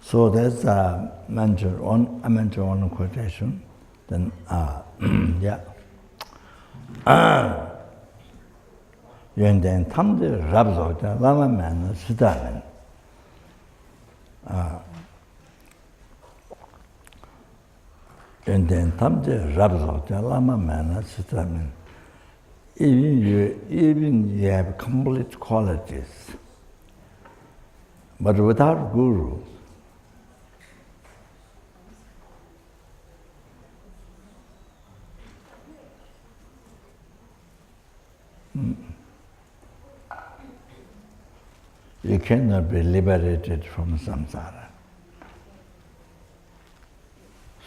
So there's a mention one quotation. Then yeah. Yuan tamde rabzo da lama man sidamen. Yuan tamde rabzo da lama man sidamen. Even you have complete qualities, but without guru, you cannot be liberated from samsara.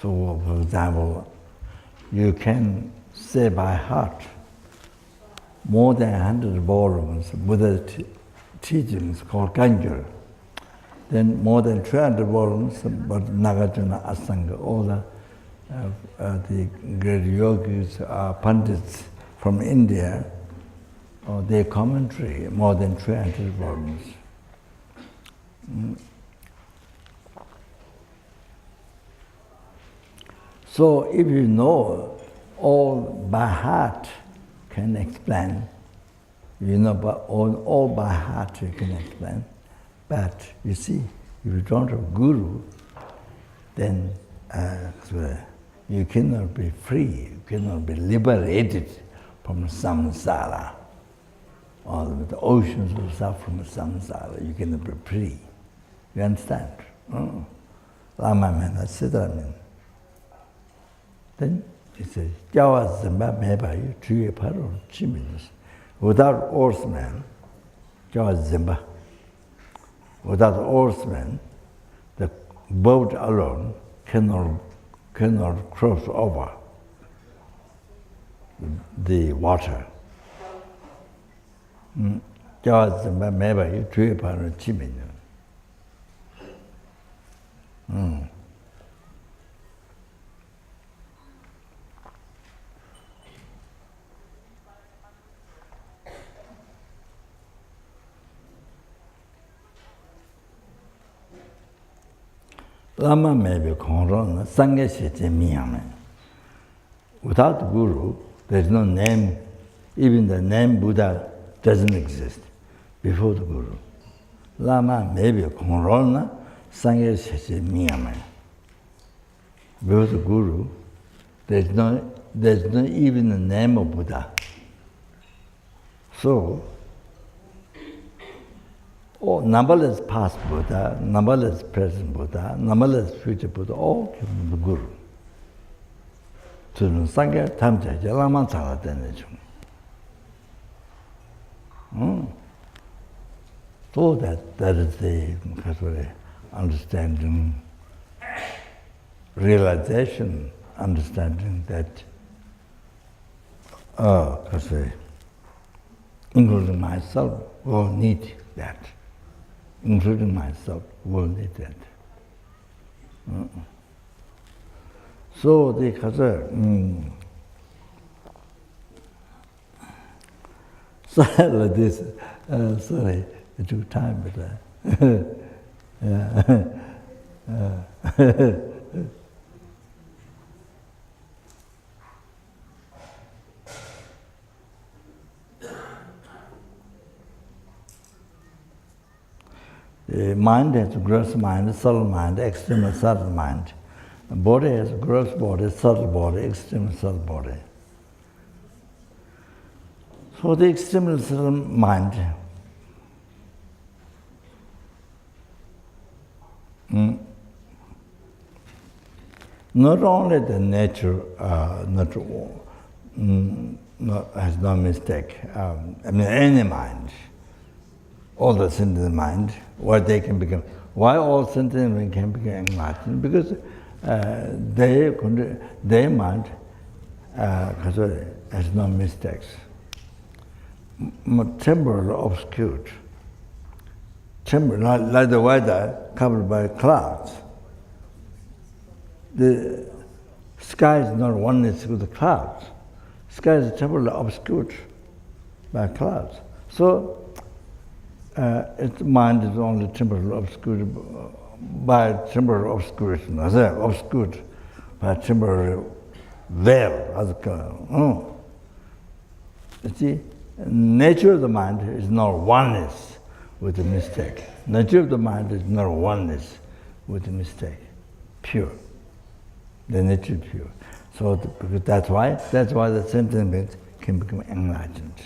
So, for example, you can say by heart more than 100 volumes Buddha teachings called Ganjur. Then more than 200 volumes about Nagarjuna Asanga, all the great yogis, pandits from India, their commentary, more than 200 volumes. So if you know all by heart, can explain, you know, but all by heart you can explain. But you see, if you don't have guru, then you cannot be free, you cannot be liberated from samsara, or the oceans of suffering from samsara. You cannot be free. You understand? Lama man, siddha. Then he says, Jawa zimba meba yu juye paro chiminis. Without oarsman, Jawa zimba. Without oarsman, the boat alone cannot cross over the water. Jawa zimba meba yu juye paro chiminis. Lama maybe Kongron, Sangha Sheche Miyame. Without Guru, there is no name, even the name Buddha doesn't exist before the Guru. Lama maybe Kongron, Sangha Sheche Miyame. Before the Guru, there's no even the name of Buddha. So, numberless past Buddha, numberless present Buddha, numberless future Buddha, all came from the Guru. So, Sangha Tamcha, Lama Tsala Tenechung. So that is the understanding, realization, understanding that, including myself, will need that. Including myself, will need that. So the like this, sorry, it took time, but the mind has gross mind, subtle mind, extreme subtle mind. The body has gross body, subtle body, extreme subtle body. So the extreme subtle mind not only the nature has no mistake. Any mind, all the sentient mind, why they can become, why all sentient mind can become enlightened? Because their mind has no mistakes. Temporal obscured. Temporal, like the weather covered by clouds. The sky is not oneness with the clouds. Sky is temporarily obscured by clouds. So its mind is only temporarily obscured by temporary obscuration, as I obscured by temporary veil. You see, nature of the mind is not oneness with the mistake. Nature of the mind is not oneness with the mistake. Pure. The nature is pure. So because that's why the sentient beings can become enlightened.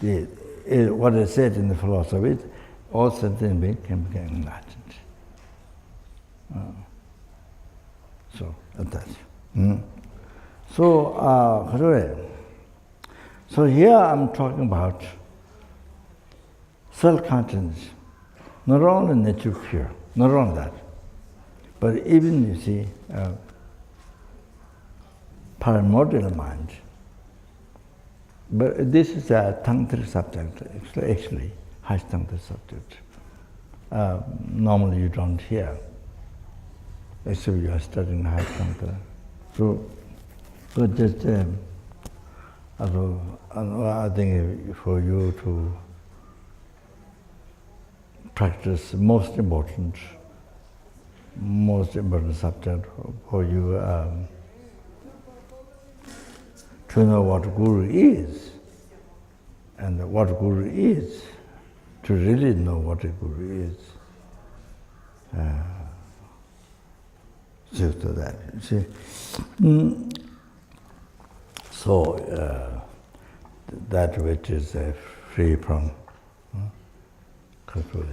What is said in the philosophy is all sentient beings can become enlightened. So that's. So here I'm talking about self-consciousness, not only nature pure, not only that, but even you see primordial mind. But this is a tantric subject, actually, highest tantric subject. Normally you don't hear, except you are studying highest tantra. So just, I think for you to practice most important subject for you to know what Guru is, and what Guru is, to really know what a Guru is. So to that, you see. So that which is free from control.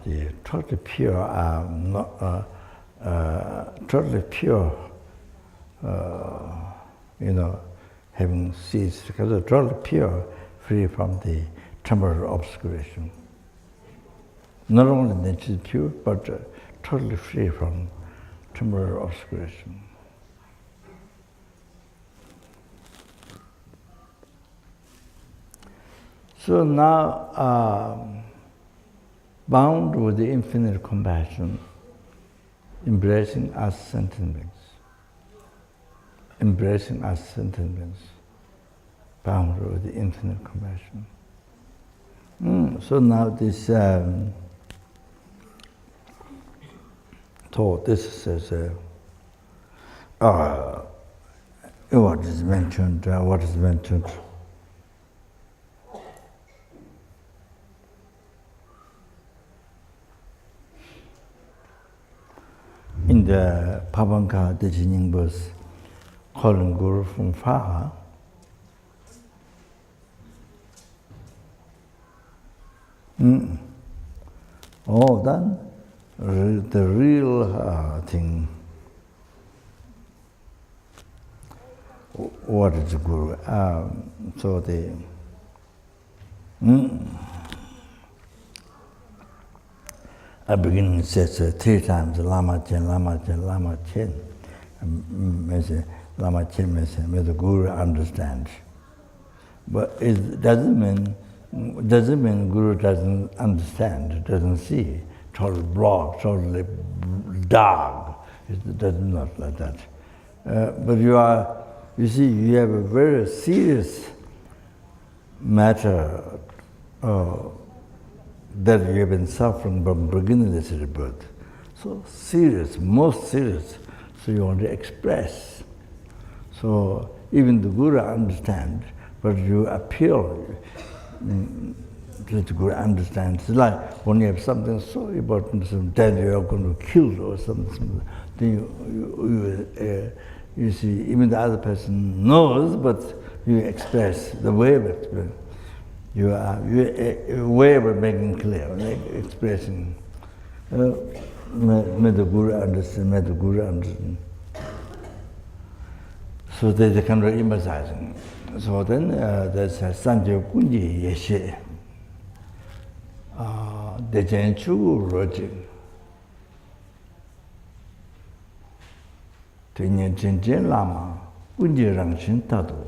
The totally pure, totally pure, having ceased, because totally pure, free from the temporal obscuration. Not only nature is pure, but totally free from temporal obscuration. So now, bound with the infinite compassion, embracing us sentient beings. Embracing us sentient beings, bound with the infinite compassion. So now this thought, this is what is mentioned, in the Pavanka Dejining verse, calling Guru from far. Oh, then the real thing. What is Guru? So the at the beginning it says 3 times Lama Chen, Lama Chen, Lama Chen. Lama Chen means may the Guru understand. But it doesn't mean Guru doesn't understand, doesn't see, totally blocked, totally dark. It does not like that. But you see, you have a very serious matter that you have been suffering from beginningless rebirth. So serious, most serious. So you want to express. So even the Guru understands, but you appeal to the Guru understands. It's like when you have something so important, then you are going to kill or something. Then you see, even the other person knows, but you express the way of expressing. You way of making clear, like expressing. May the Guru understand, may the Guru understand. So they kind of emphasizing. So then there's a Sanjay Kunji Yeshe. Dejen Chugu Roji. Tenye Jen Lama, Kunji Rangshin Tadu.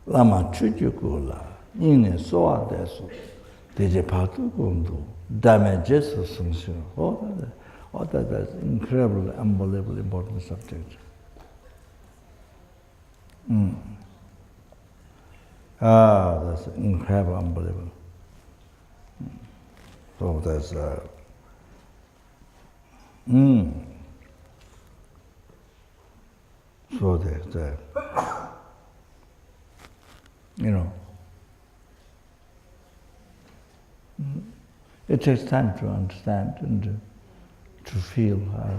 Lama Chujukula. Ine soa desu, deje patu kundu, dame jesu sungshu. Oh, that's incredible, unbelievable important subject. That's incredible, unbelievable. So there's so there's it takes time to understand and to feel how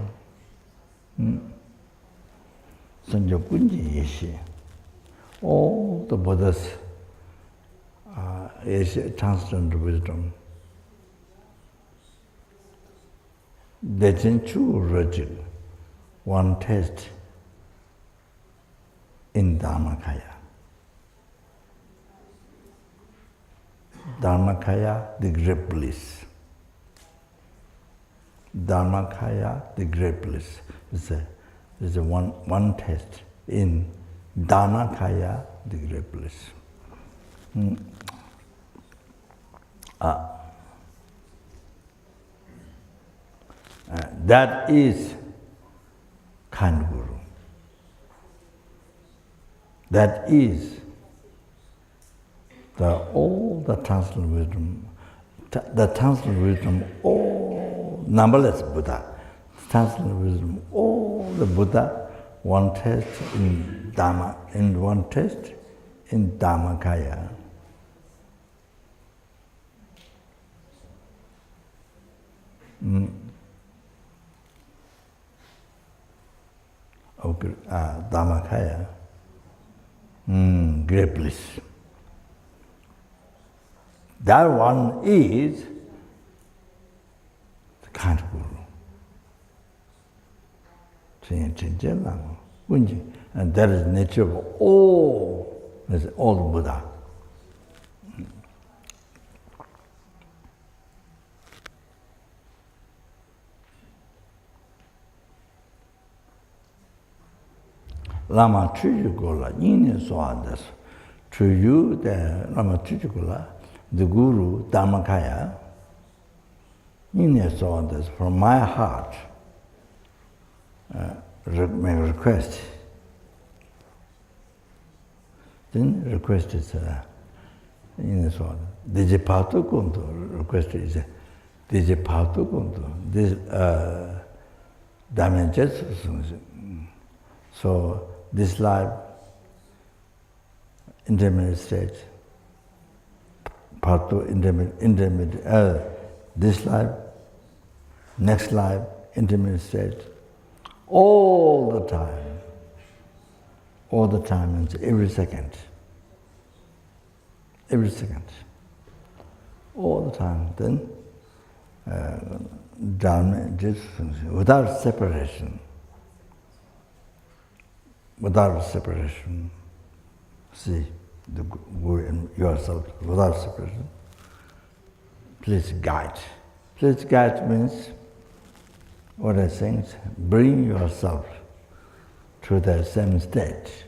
all the Buddhas is transcendental wisdom. There's in two region, one test in Dharmakaya. Dharmakaya, the great bliss. Dharmakaya, the great bliss. Is a one test in Dharmakaya, the great bliss. That is kind Guru. That is all the transcendental wisdom, all numberless Buddha, transcendental wisdom, all the Buddha, one test in Dharma, in one test in Dharmakaya. Okay, Dharmakaya, great bliss. That one is the kind of Guru. And that is the nature of all the Buddha. Lama Chujukola, Yin Soadas, to you, the Lama Chujukola, the Guru, Dharmakaya, Yin Soadas, from my heart, may request. Then request is Yin Soadas. Dijipatu Kunto, request is Dijipatu Kunto. This Dharmakaya. So, this life, intermediate stage, part two, intermediate, this life, next life, intermediate stage, all the time, means every second, all the time, then, Dharma, without separation. Without separation, see the Guru in yourself, without separation. Please guide. Please guide means, what I'm saying is, bring yourself to the same state,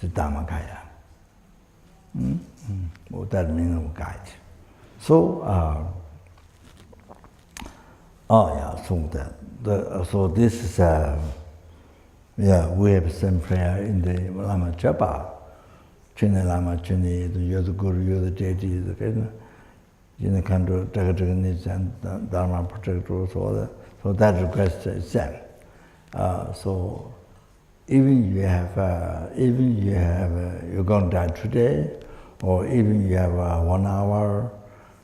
to Dharmakaya. What that means of guide. So, so this is we have same prayer in the Lama Japa. Chini Lama, Chini, you're the Guru, you're the deity, the Jina Kandu, Tagataganich, and Dharma protector, so that request is same. So even you have, you're going to die today, or even you have 1 hour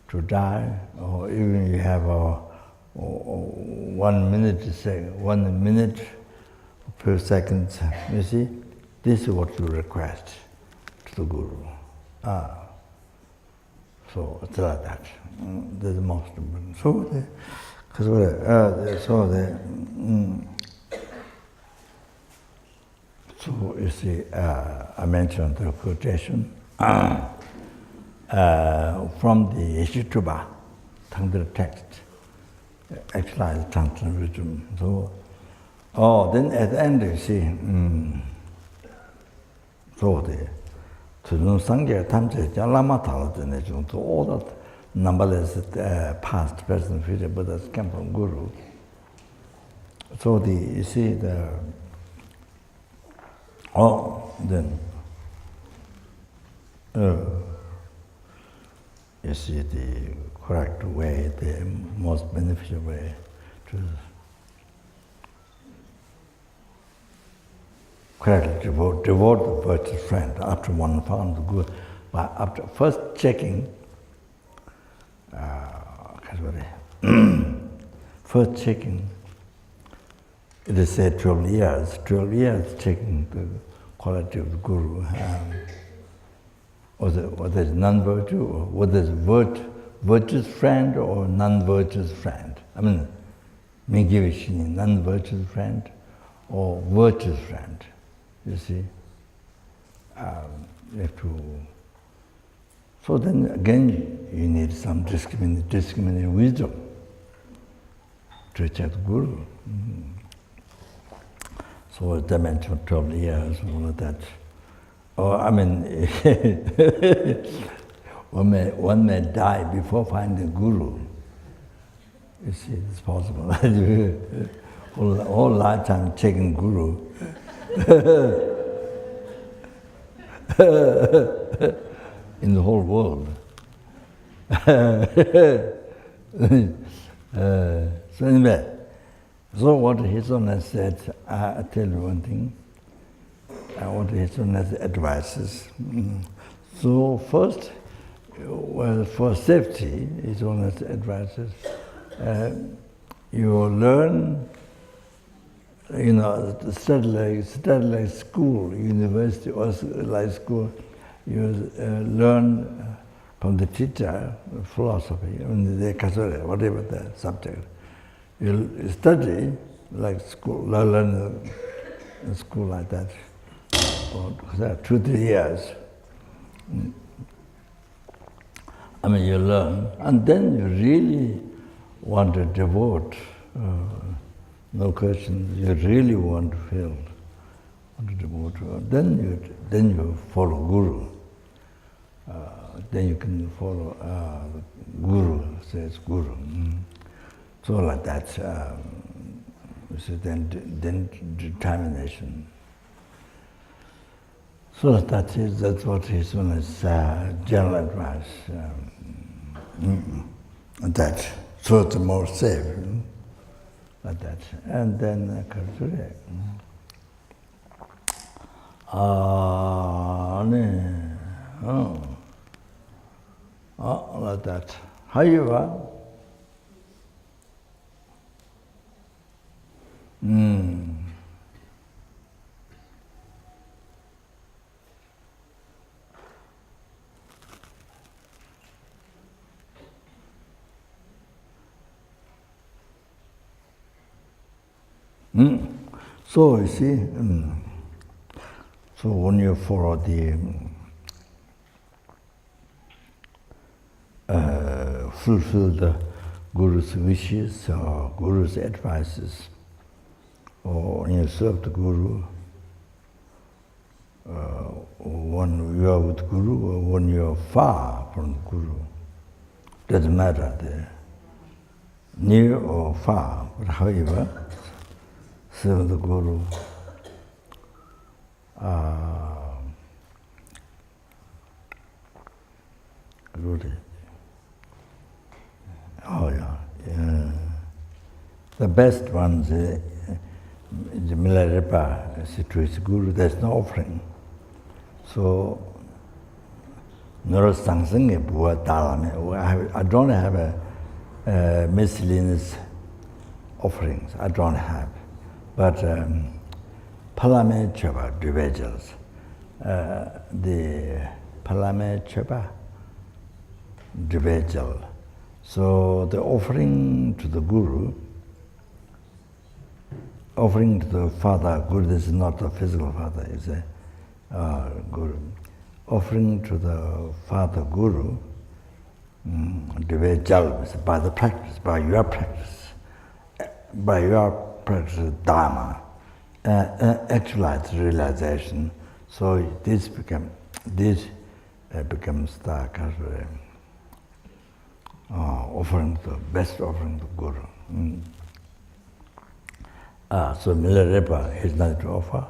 to die, or even you have 1 minute to say, 1 minute per second, you see, this is what you request to the Guru. So it's like that. That's the most important. So you see, I mentioned the quotation from the Ishituba Tantra text, actualized Tantra wisdom. So, then at the end you see, so the Tuzun Sangya Tamche Lama Tala, so all that numberless past, present, future Buddhas came from Guru. So you see then you see the correct way, the most beneficial way to correctly devote the virtuous friend after one found the good. But after first checking, first checking, it is said 12 years checking the quality of the guru. Whether it's non-virtue, or whether it's virtuous friend or non-virtuous friend. I mean, Mingivishini, non-virtuous friend or virtuous friend. You see, you have to. So then again, you need some discriminating wisdom to check the guru. So as I mentioned, 12 years, all of that. Oh, I mean, one may die before finding a guru. You see, it's possible. All lifetime checking guru. In the whole world. So anyway, so what His Holiness said, I tell you one thing. What His Holiness advises. So first, well, for safety, His Holiness advises, you learn, study like school, university or like school, you learn from the teacher philosophy, whatever the subject. You study like school, learn in school like that, for 2-3 years. I mean, you learn, and then you really want to devote, no question, you really want to feel, want to devote, then you follow Guru. Then you can follow Guru, says Guru. So like that, so then determination. So that's what His Holiness general advice. That so it's more safe, like that. And then Cultivating. Like that. However, so you see, so when you follow the fulfill the Guru's wishes or Guru's advices, or when you serve the Guru, when you are with Guru or when you are far from the Guru, doesn't matter, near or far, but however, serve the Guru. Guru. Oh yeah. The best ones, the Milarepa situation, Guru, there's no offering. So, Nora Sangsang Bua Dharma. I don't have a miscellaneous offerings. I don't have. But Palame Chaba individuals, the Palame Chaba individual. So the offering to the Guru, offering to the Father, Guru is not a physical Father, it's a Guru. Offering to the Father Guru, individual, by the practice, by your practice Dharma, actualized realization. So this becomes the offering, the best offering to Guru. So Milarepa is not to offer.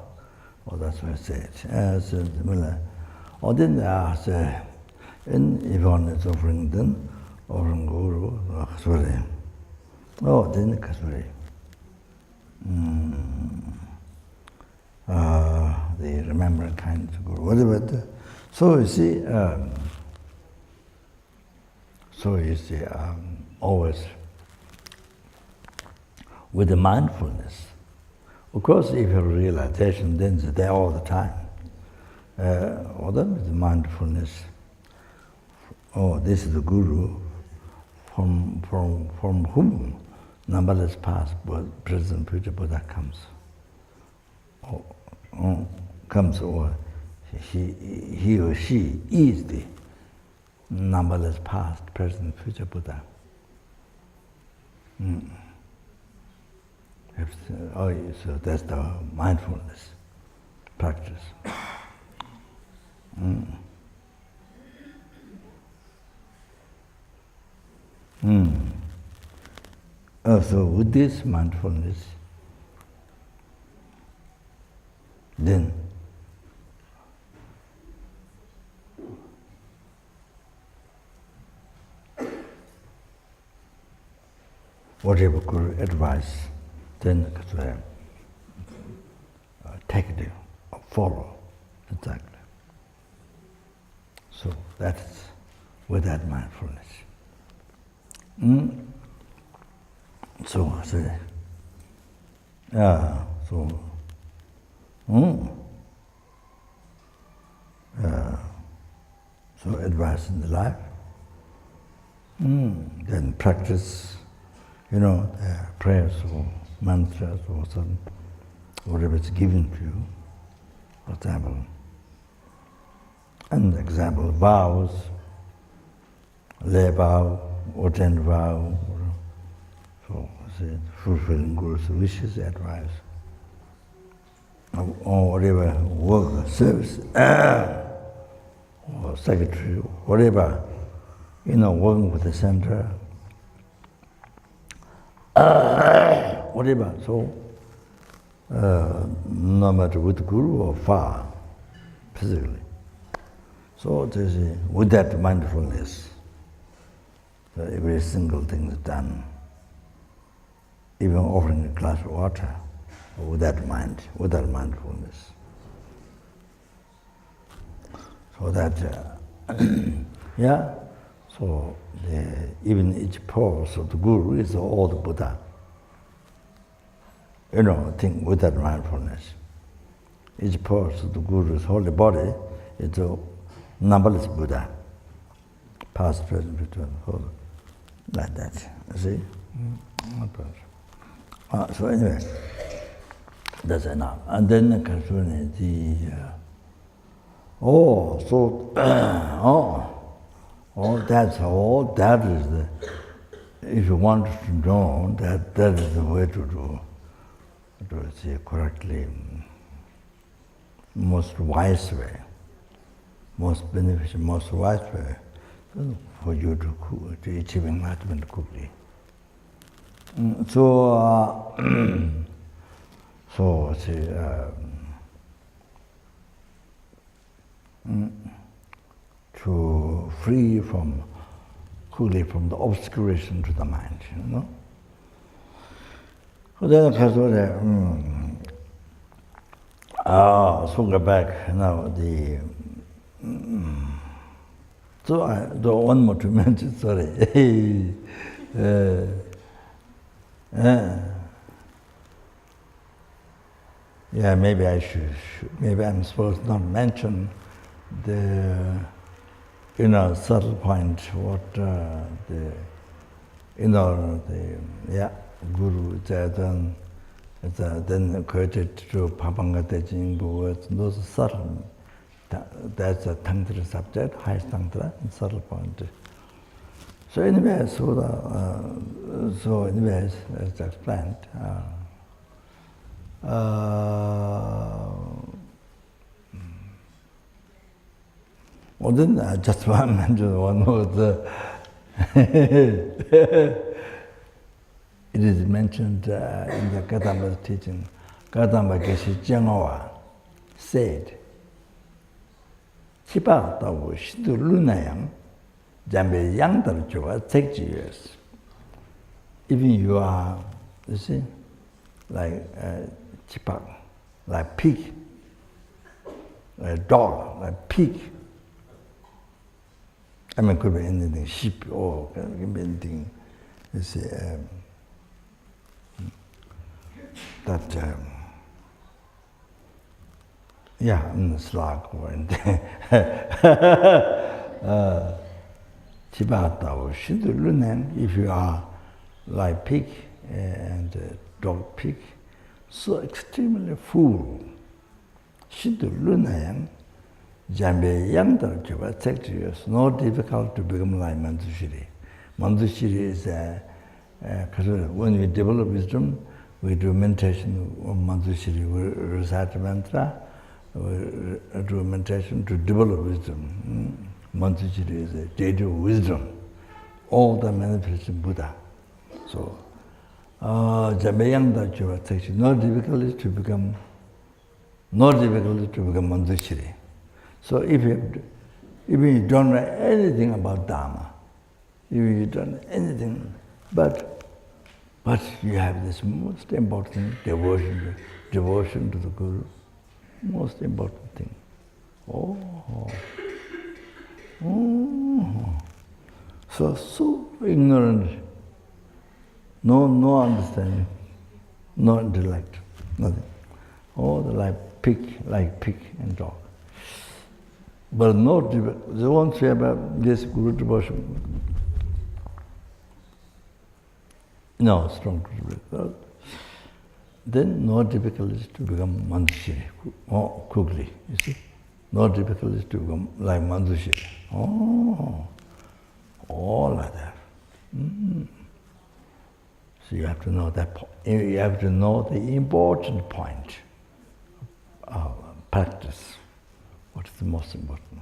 Well, that's what I said. So Mila or then if one is offering then, offering Guru, Kasuri. Oh, then Kasuri. The remembrance kind of Guru, whatever. So you see, always with the mindfulness. Of course, if your realization, then it's there all the time. Or then with the mindfulness. Oh, this is the Guru from whom numberless past, present, future Buddha comes. Comes, or he or she is the numberless past, present, future Buddha. So that's the mindfulness practice. So with this mindfulness, then whatever Guru advice, then take it or follow exactly. So that's with that mindfulness. So advice in the life. Then practice, prayers or mantras or something, whatever is given to you, for example. And example, vows, lay vow, attend vow, so fulfilling Guru's wishes, advice, or whatever work, service, or secretary, whatever, working with the center, whatever. So, no matter with Guru or far, physically. So, with that mindfulness, every single thing is done. Even offering a glass of water, with that mindfulness. So that, so even each pose of the Guru is all the Buddha. Think with that mindfulness. Each pose of the Guru's holy body is a numberless Buddha. Past, present, future, like that. See? So anyway, that's enough. And then concerning that is the, if you want to know, that is the way to say correctly, most wise way, most beneficial, most wise way for you to achieve enlightenment quickly. To free quickly from the obscuration to the mind, So then, so go back now. So I don't want more to mention. Sorry. Maybe I should. Maybe I'm supposed to not mention the, subtle point. What Guru then quoted to Papangate Jingbu. Those subtle. That's a Tantra subject, highest Tantra, subtle point. So anyways, as explained, then I just want to mention one more. It is mentioned in the Kadampa teaching. Kadampa Geshe Chengawa said, Chipatawu Shidu Lunayang, Jambe Yangdar Juba, take years. Even you are, you see, like chipak, like pig, like dog, like pig. I mean, it could be anything, sheep, or it could be anything, you see, that, yeah, slug or anything. Chibata or Shidulunen, if you are like pig and dog pig, so extremely full. Shidulunen, Jambe Yangdar Juba, take years, not difficult to become like Manjushri. Manjushri is when we develop wisdom, we do meditation on Manjushri, we recite mantra, we do meditation to develop wisdom. Manjushri is a deity of wisdom, all the manifestation Buddha. So, Jambayangda Juba takes no difficulty to become Manjushri. So if even you don't know anything about Dharma, if you don't know anything, but you have this most important devotion to the Guru, most important thing. So ignorant, no understanding, no intellect, nothing. All the like pig and dog. But no, they won't say about this Guru devotion. No, strong Guru. Then no difficulties to become Manjushri more quickly, you see. No difficulties to become like Manjushri. All like that. So you have to know that. You have to know the important point of practice. What is the most important?